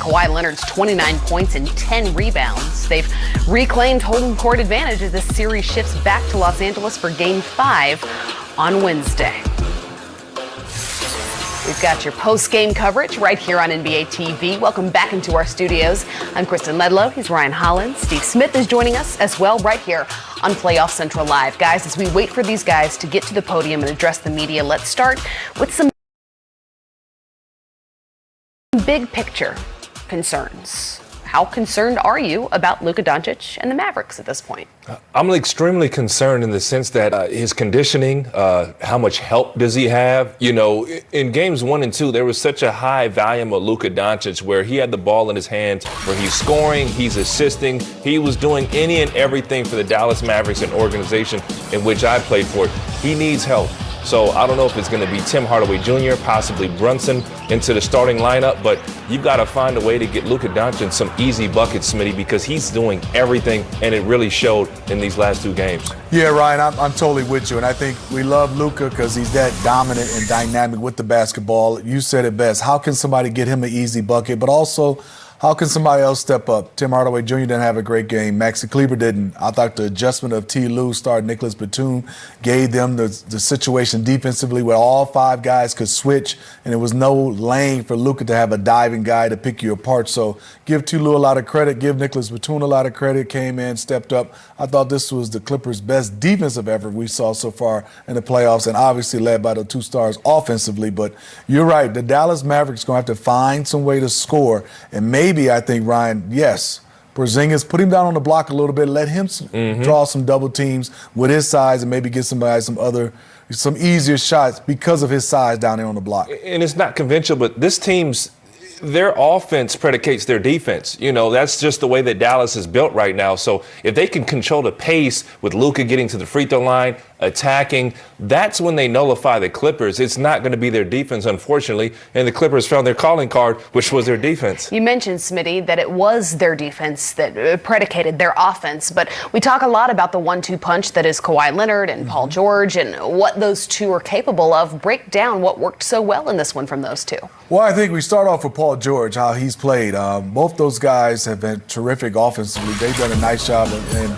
Kawhi Leonard's 29 points and 10 rebounds. They've reclaimed home court advantage as this series shifts back to Los Angeles for Game 5 on Wednesday. We've got your post-game coverage right here on NBA TV. Welcome back into our studios. I'm Kristen Ledlow. He's Ryan Hollins. Steve Smith is joining us as well right here on Playoff Central Live. Guys, as we wait for these guys to get to the podium and address the media, let's start with some big picture concerns. How concerned are you about Luka Doncic and the Mavericks at this point? I'm extremely concerned in the sense that his conditioning, how much help does he have? You know, in games 1 and 2, there was such a high volume of Luka Doncic where he had the ball in his hands, where he's scoring, he's assisting. He was doing any and everything for the Dallas Mavericks, an organization in which I played for. He needs help. So I don't know if it's going to be Tim Hardaway Jr., possibly Brunson into the starting lineup, but you've got to find a way to get Luka Doncic some easy buckets, Smitty, because he's doing everything, and it really showed in these last 2 games. Yeah, Ryan, I'm totally with you, and I think we love Luka because he's that dominant and dynamic with the basketball. You said it best. How can somebody get him an easy bucket, but also how can somebody else step up? Tim Hardaway Jr. didn't have a great game. Maxi Kleber didn't. I thought the adjustment of T. Lue starting Nicholas Batum gave them the situation defensively where all 5 guys could switch, and there was no lane for Luka to have a diving guy to pick you apart. So give T. Lue a lot of credit. Give Nicholas Batum a lot of credit. Came in, stepped up. I thought this was the Clippers' best defensive effort we saw so far in the playoffs, and obviously led by the 2 stars offensively. But you're right. The Dallas Mavericks going to have to find some way to score, and maybe I think, Ryan, yes, Porzingis, put him down on the block a little bit, let him draw some double teams with his size and maybe get somebody some easier shots because of his size down there on the block. And it's not conventional, but this team's their offense predicates their defense. You know, that's just the way that Dallas is built right now. So if they can control the pace with Luka getting to the free throw line, attacking, that's when they nullify the Clippers. It's not going to be their defense, unfortunately, and the Clippers found their calling card, which was their defense. You mentioned, Smitty, that it was their defense that predicated their offense, but we talk a lot about the 1-2 punch that is Kawhi Leonard and Paul George and what those two are capable of. Break down what worked so well in this one from those two. Well, I think we start off with Paul George, how he's played. Both those guys have been terrific offensively. They've done a nice job, and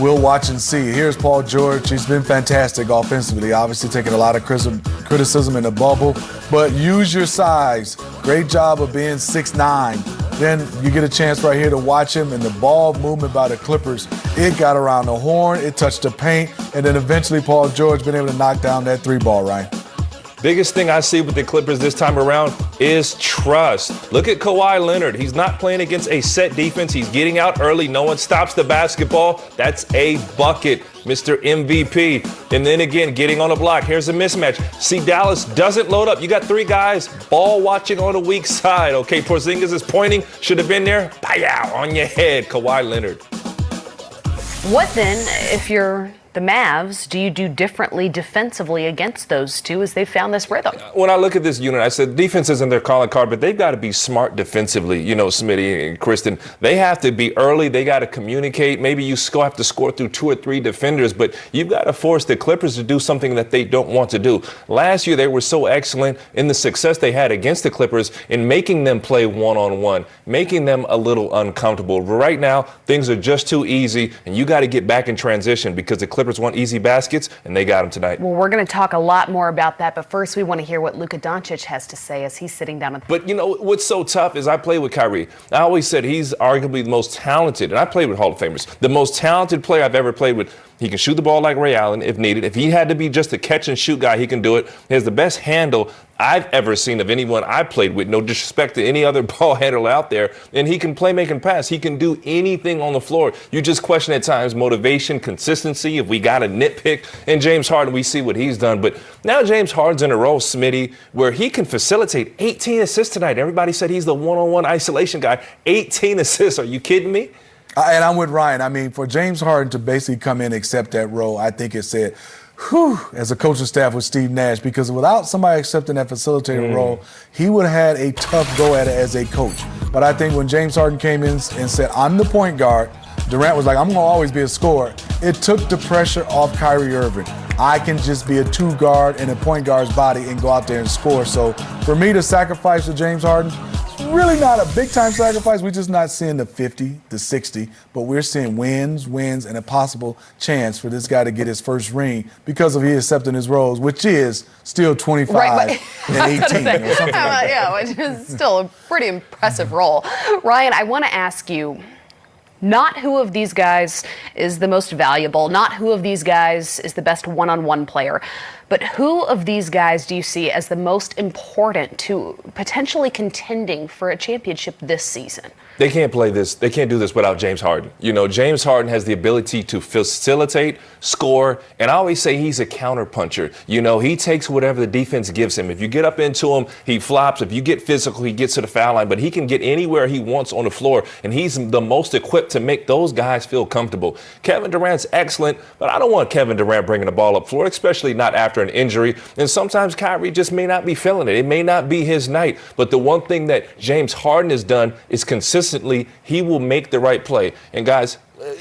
we'll watch and see. Here's Paul George. He's been fantastic offensively, obviously taking a lot of criticism in the bubble, but use your size. Great job of being 6'9". Then you get a chance right here to watch him, and the ball movement by the Clippers, it got around the horn, it touched the paint, and then eventually Paul George been able to knock down that 3-ball, Ryan. Biggest thing I see with the Clippers this time around is trust. Look at Kawhi Leonard. He's not playing against a set defense. He's getting out early. No one stops the basketball. That's a bucket, Mr. MVP. And then again, getting on the block. Here's a mismatch. See, Dallas doesn't load up. You got 3 guys ball watching on the weak side. Okay, Porzingis is pointing. Should have been there. Pow, on your head, Kawhi Leonard. What then, if you're the Mavs, do you do differently defensively against those two as they found this rhythm? When I look at this unit, I said defense isn't their calling card, but they've got to be smart defensively. You know, Smitty and Kristen, they have to be early. They got to communicate. Maybe you still have to score through 2 or 3 defenders, but you've got to force the Clippers to do something that they don't want to do. Last year, they were so excellent in the success they had against the Clippers in making them play one-on-one, making them a little uncomfortable. But right now, things are just too easy, and you got to get back in transition because the Clippers want easy baskets, and they got them tonight. Well, we're going to talk a lot more about that, but first we want to hear what Luka Doncic has to say as he's sitting down. But you know what's so tough is I play with Kyrie. I always said he's arguably the most talented, and I played with Hall of Famers, the most talented player I've ever played with. He can shoot the ball like Ray Allen if needed. If he had to be just a catch and shoot guy, he can do it. He has the best handle I've ever seen of anyone I played with. No disrespect to any other ball handler out there. And he can play, make, and pass. He can do anything on the floor. You just question at times motivation, consistency. If we got a nitpick in James Harden, we see what he's done. But now James Harden's in a role, Smitty, where he can facilitate 18 assists tonight. Everybody said he's the one-on-one isolation guy. 18 assists. Are you kidding me? And I'm with Ryan. I mean, for James Harden to basically come in and accept that role, I think it said, whew, as a coaching staff with Steve Nash, because without somebody accepting that facilitator role, he would have had a tough go at it as a coach. But I think when James Harden came in and said, I'm the point guard, Durant was like, I'm going to always be a scorer. It took the pressure off Kyrie Irving. I can just be a 2 guard in a point guard's body and go out there and score. So for me to sacrifice to James Harden, really not a big-time sacrifice. We're just not seeing the 50, the 60, but we're seeing wins, and a possible chance for this guy to get his first ring because of he accepting his roles, which is still 25 and 18 or something like that. Yeah, which is still a pretty impressive role. Ryan, I want to ask you, not who of these guys is the most valuable, not who of these guys is the best one-on-one player, but who of these guys do you see as the most important to potentially contending for a championship this season? They can't play this. They can't do this without James Harden. You know, James Harden has the ability to facilitate, score, and I always say he's a counterpuncher. You know, he takes whatever the defense gives him. If you get up into him, he flops. If you get physical, he gets to the foul line. But he can get anywhere he wants on the floor, and he's the most equipped to make those guys feel comfortable. Kevin Durant's excellent, but I don't want Kevin Durant bringing the ball up floor, especially not after an injury. And sometimes Kyrie just may not be feeling it. It may not be his night. But the one thing that James Harden has done is consistently he will make the right play. And guys,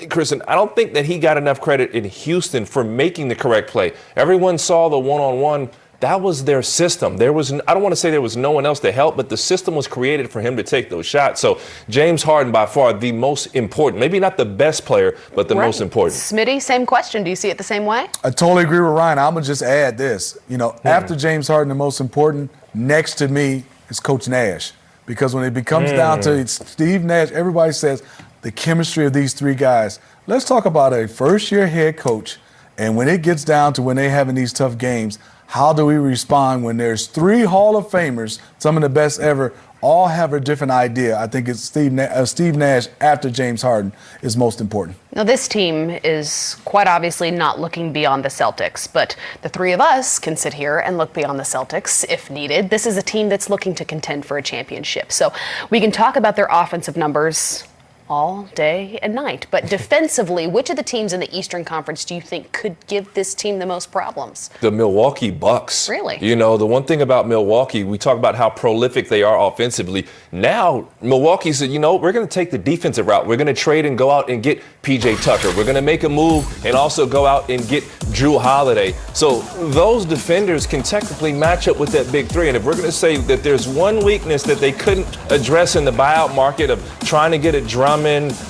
Kristen, I don't think that he got enough credit in Houston for making the correct play. Everyone saw the one-on-one. That was their system. I don't want to say there was no one else to help, but the system was created for him to take those shots. So James Harden, by far the most important, maybe not the best player, but the most important. Smitty, same question. Do you see it the same way? I totally agree with Ryan. I'm going to just add this. You know, after James Harden, the most important, next to me is Coach Nash. Because when it becomes down to Steve Nash, everybody says the chemistry of these three guys. Let's talk about a first-year head coach, and when it gets down to when they're having these tough games, how do we respond when there's three Hall of Famers, some of the best ever, all have a different idea? I think it's Steve Nash after James Harden is most important. Now, this team is quite obviously not looking beyond the Celtics, but the three of us can sit here and look beyond the Celtics if needed. This is a team that's looking to contend for a championship. So we can talk about their offensive numbers all day and night. But defensively, which of the teams in the Eastern Conference do you think could give this team the most problems? The Milwaukee Bucks. Really? You know, the one thing about Milwaukee, we talk about how prolific they are offensively. Now, Milwaukee said, you know, we're going to take the defensive route. We're going to trade and go out and get P.J. Tucker. We're going to make a move and also go out and get Drew Holiday. So those defenders can technically match up with that big three. And if we're going to say that there's one weakness that they couldn't address in the buyout market of trying to get a Drummond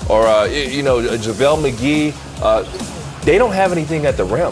or, a JaVale McGee, they don't have anything at the rim.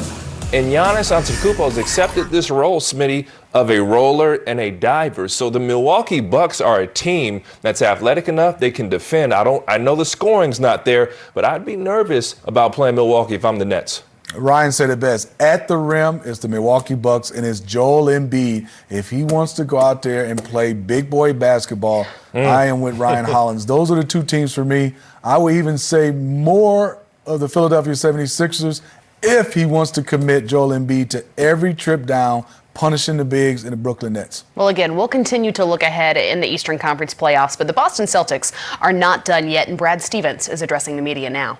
And Giannis Antetokounmpo has accepted this role, Smitty, of a roller and a diver. So the Milwaukee Bucks are a team that's athletic enough, they can defend. I know the scoring's not there, but I'd be nervous about playing Milwaukee if I'm the Nets. Ryan said it best. At the rim is the Milwaukee Bucks, and it's Joel Embiid. If he wants to go out there and play big boy basketball, I am with Ryan Hollins. Those are the two teams for me. I would even say more of the Philadelphia 76ers if he wants to commit Joel Embiid to every trip down, punishing the bigs and the Brooklyn Nets. Well, again, we'll continue to look ahead in the Eastern Conference playoffs, but the Boston Celtics are not done yet, and Brad Stevens is addressing the media now.